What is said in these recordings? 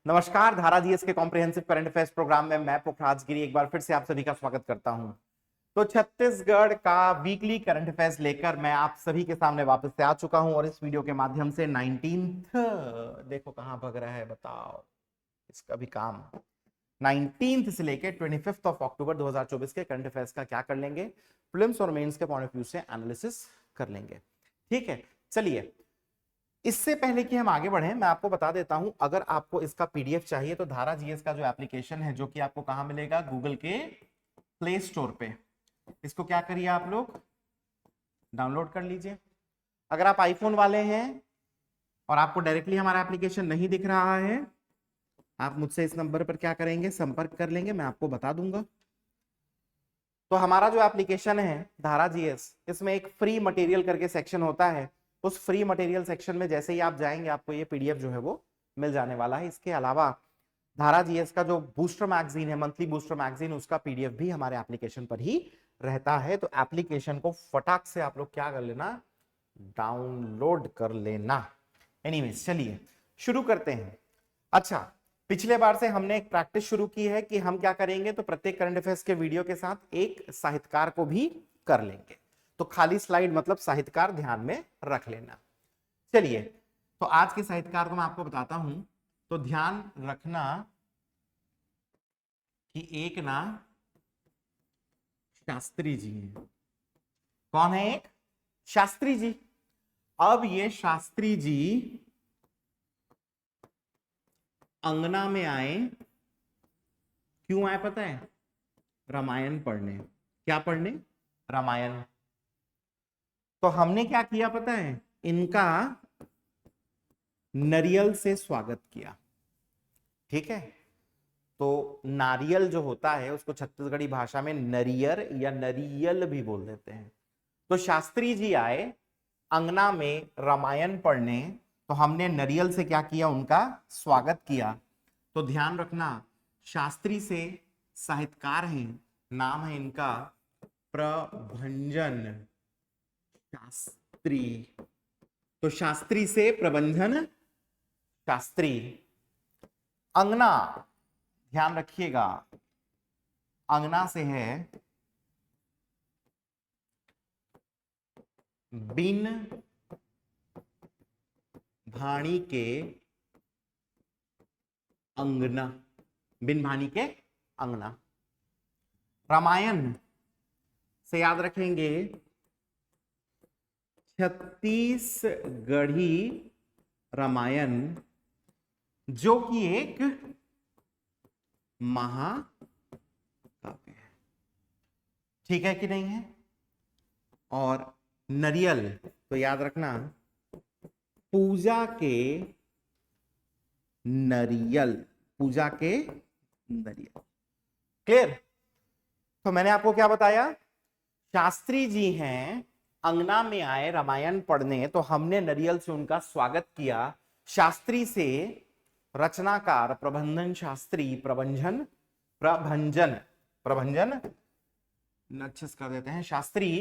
नमस्कार, धारा जीएस के कॉम्प्रिहेंसिव करंट अफेयर्स प्रोग्राम में मैं पुखराज गिरी एक बार फिर से आप सभी का स्वागत करता हूं। तो छत्तीसगढ़ का वीकली करंट अफेयर्स लेकर मैं आप सभी के सामने वापस से आ चुका हूं और इस वीडियो के माध्यम से 19th देखो कहां भग रहा है बताओ, इसका भी काम 19th से लेकर 25 अक्टूबर 2024 के करंट अफेयर्स का क्या कर लेंगे, प्रीलिम्स और मेंस के पॉइंट ऑफ व्यू से एनालिसिस कर लेंगे। ठीक है, चलिए इससे पहले कि हम आगे बढ़ें मैं आपको बता देता हूं, अगर आपको इसका पीडीएफ चाहिए तो धारा जीएस का जो एप्लीकेशन है जो कि आपको कहां मिलेगा, गूगल के प्ले स्टोर पे। इसको क्या करिए आप लोग डाउनलोड कर लीजिए। अगर आप आईफोन वाले हैं और आपको डायरेक्टली हमारा एप्लीकेशन नहीं दिख रहा है, आप मुझसे इस नंबर पर क्या करेंगे, संपर्क कर लेंगे, मैं आपको बता दूंगा। तो हमारा जो एप्लीकेशन है धारा जीएस, इसमें एक फ्री मटेरियल करके सेक्शन होता है। उस फ्री मटेरियल सेक्शन में जैसे ही आप जाएंगे आपको ये पीडीएफ जो है वो मिल जाने वाला है। इसके अलावा धारा जीएस का जो बूस्टर मैगजीन है, मंथली बूस्टर मैगजीन, उसका पीडीएफ भी हमारे एप्लीकेशन पर ही रहता है। तो एप्लीकेशन को फटाक से आप लोग क्या कर लेना, डाउनलोड कर लेना। एनीवेज चलिए शुरू करते हैं। अच्छा, पिछले बार से हमने एक प्रैक्टिस शुरू की है कि हम क्या करेंगे, तो प्रत्येक करंट अफेयर्स के वीडियो के साथ एक साहित्यकार को भी कर लेंगे। तो खाली स्लाइड मतलब साहित्यकार ध्यान में रख लेना। चलिए तो आज के साहित्यकार को मैं आपको बताता हूं। तो ध्यान रखना कि एक ना शास्त्री जी हैं। कौन है? एक शास्त्री जी। अब ये शास्त्री जी अंगना में आए, क्यों आए पता है? रामायण पढ़ने। क्या पढ़ने? रामायण। तो हमने क्या किया पता है, इनका नारियल से स्वागत किया। ठीक है, तो नारियल जो होता है उसको छत्तीसगढ़ी भाषा में नरियर या नरियल भी बोल देते हैं। तो शास्त्री जी आए अंगना में रामायण पढ़ने, तो हमने नरियल से क्या किया, उनका स्वागत किया। तो ध्यान रखना, शास्त्री से साहित्यकार हैं, नाम है इनका प्रभंजन शास्त्री। तो शास्त्री से प्रबंधन शास्त्री। अंगना, ध्यान रखिएगा, अंगना से है बिन भाणी के अंगना। बिन भाणी के अंगना। रामायण से याद रखेंगे छत्तीसगढ़ी रामायण, जो कि एक महाकाव्य है। ठीक है कि नहीं है? और नरियल तो याद रखना पूजा के नरियल। पूजा के नरियल। क्लियर? तो मैंने आपको क्या बताया, शास्त्री जी हैं, अंगना में आए रामायण पढ़ने, तो हमने नरियल से उनका स्वागत किया। शास्त्री से रचनाकार प्रबंधन शास्त्री, प्रभंजन नक्षस कर देते हैं, शास्त्री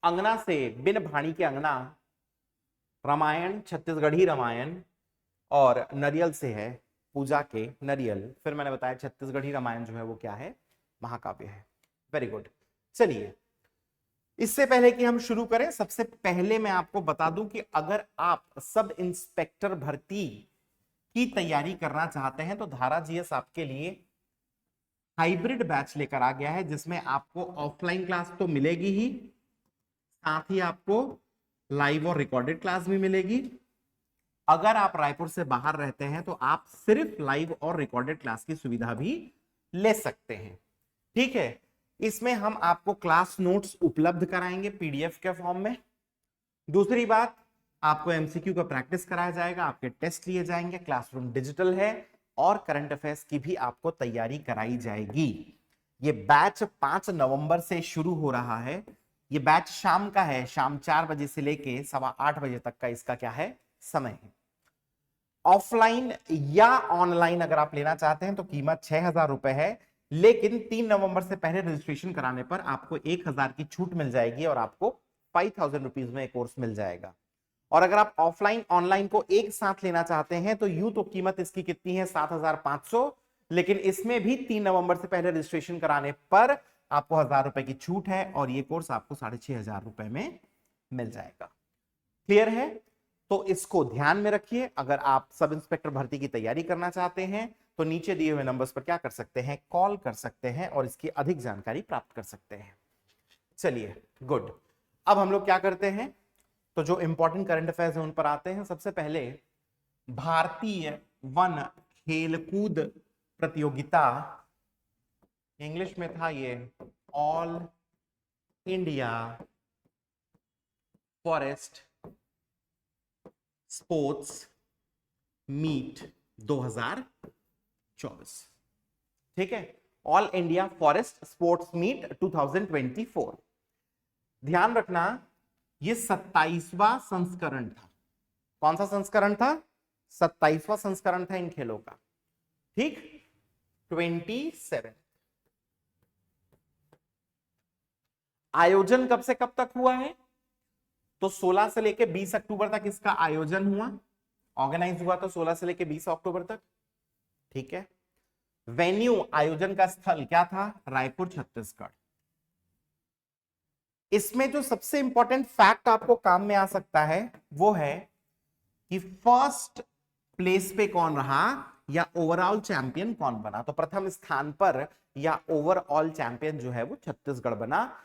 अंगना से बिन भाणी के अंगना, रामायण छत्तीसगढ़ी रामायण, और नरियल से है पूजा के नरियल। फिर मैंने बताया छत्तीसगढ़ी रामायण जो है वो क्या है, महाकाव्य है। Very good. चलिए इससे पहले कि हम शुरू करें, सबसे पहले मैं आपको बता दूं कि अगर आप सब इंस्पेक्टर भर्ती की तैयारी करना चाहते हैं तो धारा जीएस आपके लिए हाइब्रिड बैच लेकर आ गया है, जिसमें आपको ऑफलाइन क्लास तो मिलेगी ही, साथ ही आपको लाइव और रिकॉर्डेड क्लास भी मिलेगी। अगर आप रायपुर से बाहर रहते हैं तो आप सिर्फ लाइव और रिकॉर्डेड क्लास की सुविधा भी ले सकते हैं। ठीक है, इसमें हम आपको क्लास नोट्स उपलब्ध कराएंगे पीडीएफ के फॉर्म में। दूसरी बात, आपको एमसीक्यू का प्रैक्टिस कराया जाएगा, आपके टेस्ट लिए जाएंगे, क्लासरूम डिजिटल है, और करंट अफेयर्स की भी आपको तैयारी कराई जाएगी। ये बैच 5 नवंबर से शुरू हो रहा है। ये बैच शाम का है, शाम 4 बजे से लेके 8:15 बजे तक का इसका क्या है, समय है। ऑफलाइन या ऑनलाइन अगर आप लेना चाहते हैं तो कीमत 6,000 रुपए है, लेकिन 3 नवंबर से पहले रजिस्ट्रेशन कराने पर आपको 1,000 की छूट मिल जाएगी और आपको 5,000 रुपीज में कोर्स मिल जाएगा। और अगर आप ऑफलाइन ऑनलाइन को एक साथ लेना चाहते हैं तो यूं तो कीमत इसकी कितनी है 7,500, लेकिन इसमें भी 3 नवंबर से पहले रजिस्ट्रेशन कराने पर आपको 1,000 रुपए की छूट है और ये कोर्स आपको 6,500 रुपए में मिल जाएगा। क्लियर है? तो इसको ध्यान में रखिए। अगर आप सब इंस्पेक्टर भर्ती की तैयारी करना चाहते हैं तो नीचे दिए हुए नंबर्स पर क्या कर सकते हैं, कॉल कर सकते हैं और इसकी अधिक जानकारी प्राप्त कर सकते हैं। चलिए गुड। अब हम लोग क्या करते हैं, तो जो इंपॉर्टेंट करंट अफेयर्स हैं उन पर आते हैं। सबसे पहले भारतीय वन खेलकूद प्रतियोगिता, इंग्लिश में था ये all India forest sports meet 2024। ठीक है, all India forest sports meet 2024। ध्यान रखना ये 27वां संस्करण था। कौन सा संस्करण था? 27वां संस्करण था इन खेलों का। ठीक, 27। आयोजन कब से कब तक हुआ है? तो 16 से लेकर 20 अक्टूबर तक इसका आयोजन हुआ, ऑर्गेनाइज हुआ तो 16 से लेकर 20 अक्टूबर तक। ठीक है, वेन्यू आयोजन का स्थल क्या था? रायपुर छत्तीसगढ़। इसमें जो सबसे इंपॉर्टेंट फैक्ट आपको काम में आ सकता है वो है कि फर्स्ट प्लेस पे कौन रहा या ओवरऑल चैंपियन कौन बना। तो प्रथम स्थान पर या ओवरऑल चैंपियन जो है वो छत्तीसगढ़ बना।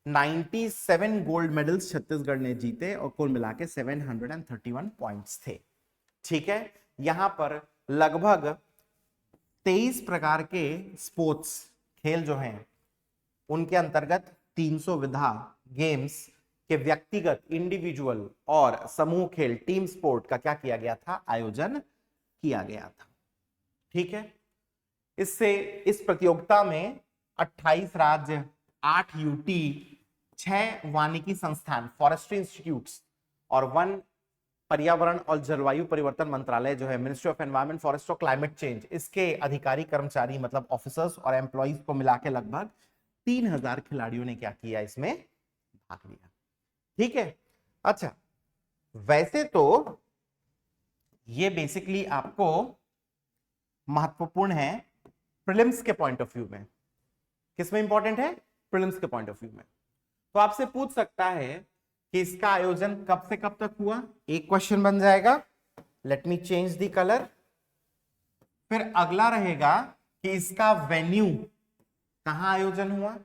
97 गोल्ड मेडल्स छत्तीसगढ़ ने जीते और कुल मिला के 731 पॉइंट्स थे। ठीक है, यहां पर लगभग 23 प्रकार के स्पोर्ट्स खेल जो हैं उनके अंतर्गत 300 विधा गेम्स के व्यक्तिगत इंडिविजुअल और समूह खेल टीम स्पोर्ट का क्या किया गया था? आयोजन किया गया था। ठीक है, इससे इस प्रतियोगिता में 28 राज्य, 8 यूटी, 6 वानिकी संस्थान फॉरेस्ट्री इंस्टीट्यूट्स और वन पर्यावरण और जलवायु परिवर्तन मंत्रालय जो है मिनिस्ट्री ऑफ एनवायरमेंट फॉरेस्ट और क्लाइमेट चेंज, इसके अधिकारी कर्मचारी मतलब ऑफिसर्स और एम्प्लॉइज को मिला के लगभग 3,000 खिलाड़ियों ने क्या किया? इसमें भाग लिया। ठीक है, अच्छा वैसे तो ये बेसिकली आपको महत्वपूर्ण है प्रीलिम्स के पॉइंट ऑफ व्यू में। किसमें इंपॉर्टेंट है? प्रीलिम्स के पॉइंट ऑफ व्यू में। तो आपसे पूछ सकता है कि इसका आयोजन कब से कब तक हुआ। एक क्वेश्चन बन जाएगा, let me change the colour. फिर अगला रहेगा कि इसका वेन्यू कहां आयोजन हुआ।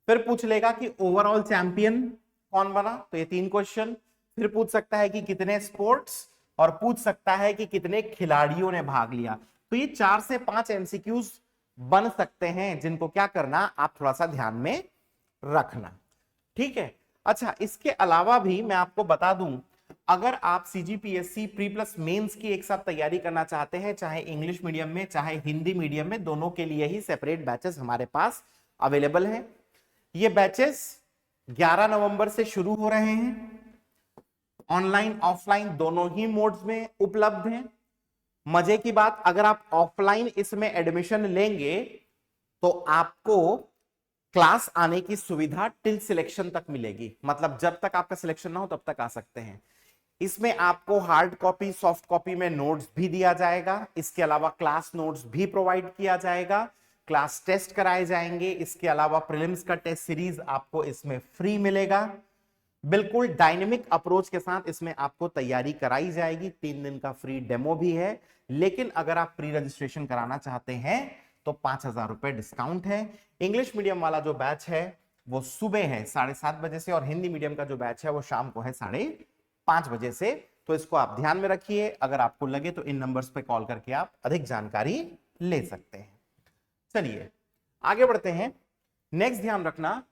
फिर पूछ लेगा कि ओवरऑल चैंपियन कौन बना, तो ये 3 क्वेश्चन। फिर पूछ सकता है कि कितने स्पोर्ट्स और पूछ सकता है कि कितने खिलाड़ियों ने भाग लिया। तो ये 4 से 5 एमसीक्यूज बन सकते हैं जिनको क्या करना, आप थोड़ा सा ध्यान में रखना। ठीक है, अच्छा इसके अलावा भी मैं आपको बता दूं, अगर आप सीजीपीएससी प्री प्लस मेंस की एक साथ तैयारी करना चाहते हैं, चाहे इंग्लिश मीडियम में चाहे हिंदी मीडियम में, दोनों के लिए ही सेपरेट बैचेस हमारे पास अवेलेबल हैं। ये बैचेस 11 नवंबर से शुरू हो रहे हैं। ऑनलाइन ऑफलाइन दोनों ही मोड्स में उपलब्ध हैं। मजे की बात, अगर आप ऑफलाइन इसमें एडमिशन लेंगे तो आपको क्लास आने की सुविधा टिल सिलेक्शन तक मिलेगी, मतलब जब तक आपका सिलेक्शन ना हो तब तक आ सकते हैं। इसमें आपको हार्ड कॉपी सॉफ्ट कॉपी में नोट्स भी दिया जाएगा, इसके अलावा क्लास नोट्स भी प्रोवाइड किया जाएगा, क्लास टेस्ट कराए जाएंगे, इसके अलावा प्रीलिम्स का टेस्ट सीरीज आपको इसमें फ्री मिलेगा। बिल्कुल डायनेमिक अप्रोच के साथ इसमें आपको तैयारी कराई जाएगी। 3 दिन का फ्री डेमो भी है, लेकिन अगर आप प्री रजिस्ट्रेशन कराना चाहते हैं तो 5,000 रुपए डिस्काउंट है। इंग्लिश मीडियम वाला जो बैच है वो सुबह है 7:30 बजे से और हिंदी मीडियम का जो बैच है वो शाम को है 5:30 बजे से। तो इसको आप ध्यान में रखिए, अगर आपको लगे तो इन नंबर्स पे कॉल करके आप अधिक जानकारी ले सकते हैं। चलिए आगे बढ़ते हैं। नेक्स्ट ध्यान रखना,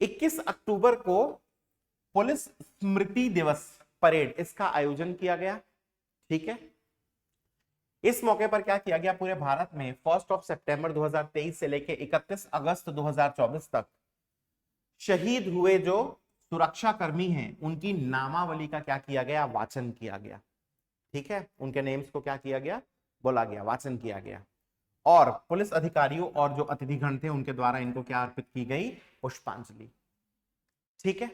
21 अक्टूबर को पुलिस स्मृति दिवस परेड इसका आयोजन किया गया। ठीक है, इस मौके पर क्या किया गया, पूरे भारत में 1 सितंबर 2023 से लेकर 31 अगस्त 2024 तक शहीद हुए जो सुरक्षा कर्मी हैं उनकी नामावली का क्या किया गया, वाचन किया गया। ठीक है, उनके नेम्स को क्या किया गया, बोला गया, वाचन किया गया। और पुलिस अधिकारियों और जो अतिथिगण थे उनके द्वारा इनको क्या अर्पित की गई, पुष्पांजलि। ठीक है,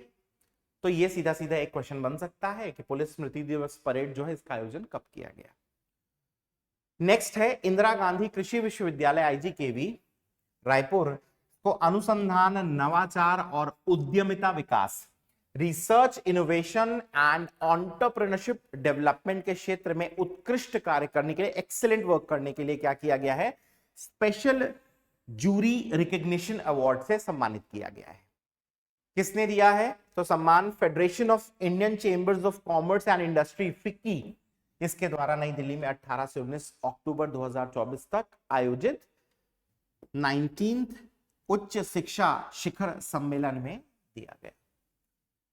तो ये सीधा सीधा एक क्वेश्चन बन सकता है कि पुलिस स्मृति दिवस परेड जो है इसका आयोजन कब किया गया। नेक्स्ट है इंदिरा गांधी कृषि विश्वविद्यालय IGKV रायपुर को अनुसंधान, नवाचार और उद्यमिता विकास, research innovation and entrepreneurship development के क्षेत्र में उत्कृष्ट कार्य करने के लिए, एक्सीलेंट वर्क करने के लिए क्या किया गया है, स्पेशल जूरी रिकॉग्निशन अवार्ड से सम्मानित किया गया है। किसने दिया है? तो सम्मान federation of Indian chambers of commerce and industry FICCI, इसके द्वारा नई दिल्ली में 18 से 19 अक्टूबर 2024 तक आयोजित 19th उच्च शिक्षा शिखर सम्मेलन में दिया गया।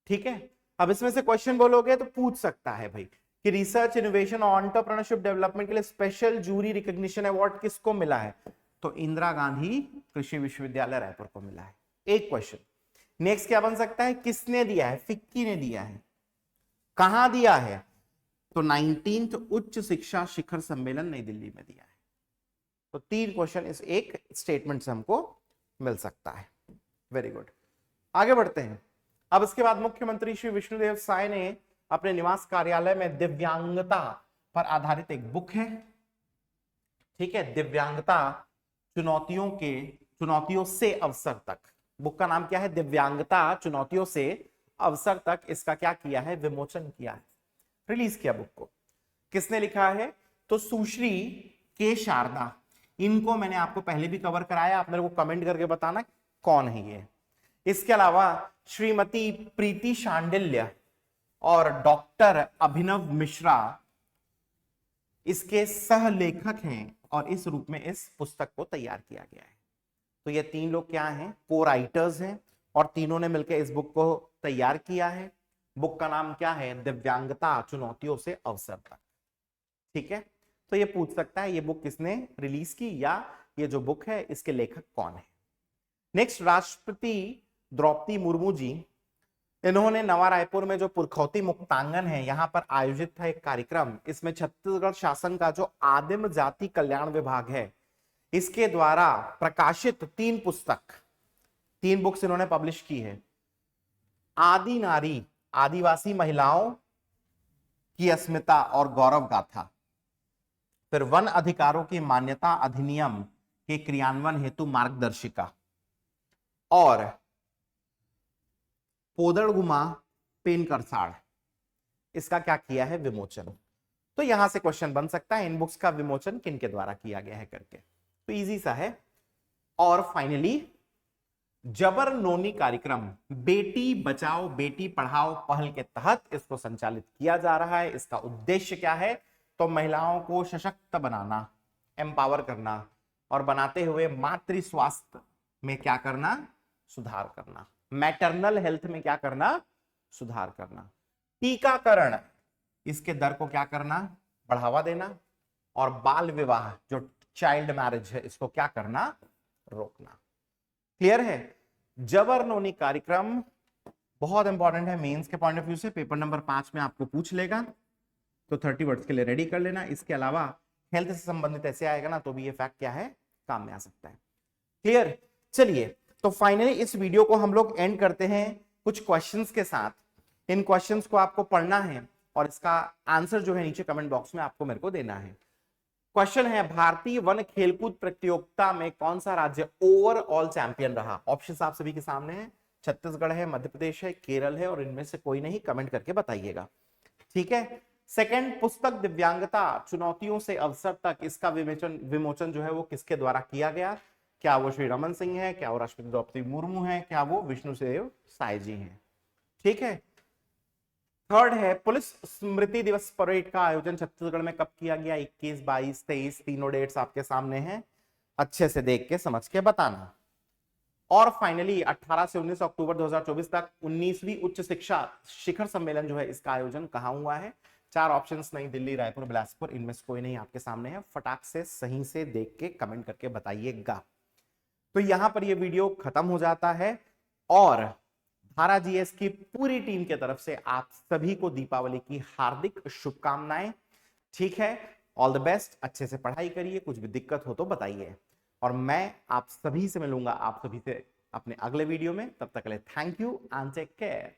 ठीक है, अब इसमें से क्वेश्चन बोलोगे तो पूछ सकता है भाई कि रिसर्च इनोवेशन और एंटरप्रेन्योरशिप डेवलपमेंट के लिए स्पेशल जूरी रिकॉग्निशन अवार्ड किसको मिला है? तो इंदिरा गांधी कृषि विश्वविद्यालय रायपुर को मिला है। एक क्वेश्चन। नेक्स्ट क्या बन सकता है? किसने दिया है? फिक्की ने दिया है। कहां दिया है? तो 19th उच्च शिक्षा शिखर सम्मेलन नई दिल्ली में दिया है। तो 3 क्वेश्चन इस एक स्टेटमेंट से हमको मिल सकता है। वेरी गुड, आगे बढ़ते हैं। अब इसके बाद मुख्यमंत्री श्री विष्णुदेव साय ने अपने निवास कार्यालय में दिव्यांगता पर आधारित एक बुक है, ठीक है, दिव्यांगता चुनौतियों से अवसर तक। बुक का नाम क्या है? दिव्यांगता चुनौतियों से अवसर तक। इसका क्या किया है? विमोचन किया है, रिलीज किया बुक को। किसने लिखा है? तो सुश्री के शारदा। इनको मैंने आपको पहले भी कवर कराया, आप मेरे को कमेंट करके बताना कौन है ये। इसके अलावा श्रीमती प्रीति शांडिल्य और डॉक्टर अभिनव मिश्रा इसके सह लेखक हैं और इस रूप में इस पुस्तक को तैयार किया गया है। तो ये 3 लोग क्या हैं? को राइटर्स हैं और तीनों ने मिलकर इस बुक को तैयार किया है। बुक का नाम क्या है? दिव्यांगता चुनौतियों से अवसर तक। ठीक है, तो ये पूछ सकता है ये बुक किसने रिलीज की या ये जो बुक है इसके लेखक कौन है। नेक्स्ट, राष्ट्रपति द्रौपदी मुर्मू जी, इन्होंने नवा रायपुर में जो पुरखौती मुक्तांगन है यहां पर आयोजित था एक कार्यक्रम। इसमें छत्तीसगढ़ शासन का जो आदिम जाति कल्याण विभाग है इसके द्वारा प्रकाशित 3 बुक्स इन्होंने पब्लिश की है। आदि नारी, आदिवासी महिलाओं की अस्मिता और गौरव गाथा, फिर वन अधिकारों की मान्यता अधिनियम के क्रियान्वयन हेतु मार्गदर्शिका, और पोदड़गुमा पेन करसाड़, इसका क्या किया है? विमोचन। तो यहां से क्वेश्चन बन सकता है इन बुक्स का विमोचन किन के द्वारा किया गया है करके, तो इजी सा है। और फाइनली जबर नोनी कार्यक्रम बेटी बचाओ बेटी पढ़ाओ पहल के तहत इसको संचालित किया जा रहा है। इसका उद्देश्य क्या है? तो महिलाओं को सशक्त बनाना, एम्पावर करना, और बनाते हुए मातृ स्वास्थ्य में क्या करना? सुधार करना। मैटरनल हेल्थ में क्या करना? सुधार करना। टीकाकरण, इसके दर को क्या करना? बढ़ावा देना। और बाल विवाह जो चाइल्ड मैरिज है इसको क्या करना? रोकना। क्लियर है? जबरनोनी कार्यक्रम बहुत इंपॉर्टेंट है मेंस के पॉइंट ऑफ व्यू से। पेपर नंबर 5 में आपको पूछ लेगा, तो 30 वर्ड्स के लिए रेडी कर लेना। इसके अलावा हेल्थ से संबंधित ऐसे आएगा ना तो भी ये फैक्ट क्या है? काम में आ सकता है। क्लियर? चलिए, तो फाइनली इस वीडियो को हम लोग एंड करते हैं कुछ क्वेश्चंस के साथ। इन क्वेश्चंस को आपको पढ़ना है और इसका आंसर जो है नीचे कमेंट बॉक्स में आपको मेरे को देना है। क्वेश्चन है, भारतीय वन खेलकूद प्रतियोगिता में कौन सा राज्य ओवरऑल चैंपियन रहा? ऑप्शंस आप सभी के सामने हैं। छत्तीसगढ़ है, मध्य प्रदेश है, केरल है, और इनमें से कोई नहीं, कमेंट करके बताइएगा। ठीक है। सेकंड, पुस्तक दिव्यांगता चुनौतियों से अवसर तक, इसका विमोचन जो है वो किसके द्वारा किया गया? क्या वो श्री रमन सिंह है, क्या वो राष्ट्रपति द्रौपदी मुर्मू है, क्या वो विष्णुदेव साय जी हैं? ठीक है। थर्ड है, पुलिस स्मृति दिवस परेड का आयोजन छत्तीसगढ़ में कब किया गया? 21, 22, 23, तीनों डेट्स आपके सामने हैं, अच्छे से देख के समझ के बताना। और फाइनली 18 से 19 अक्टूबर 2024 तक 19वीं उच्च शिक्षा शिखर सम्मेलन जो है इसका आयोजन कहां हुआ है? 4 ऑप्शंस, नई दिल्ली, रायपुर, बिलासपुर, इनमें से कोई नहीं आपके सामने है। फटाक से सही से देख के कमेंट करके बताइएगा। तो यहां पर ये वीडियो खत्म हो जाता है और धारा जीएस की पूरी टीम की तरफ से आप सभी को दीपावली की हार्दिक शुभकामनाएं। ठीक है, ऑल द बेस्ट, अच्छे से पढ़ाई करिए, कुछ भी दिक्कत हो तो बताइए। और मैं आप सभी से मिलूंगा, आप सभी से अपने अगले वीडियो में। तब तक के लिए thank you and take care.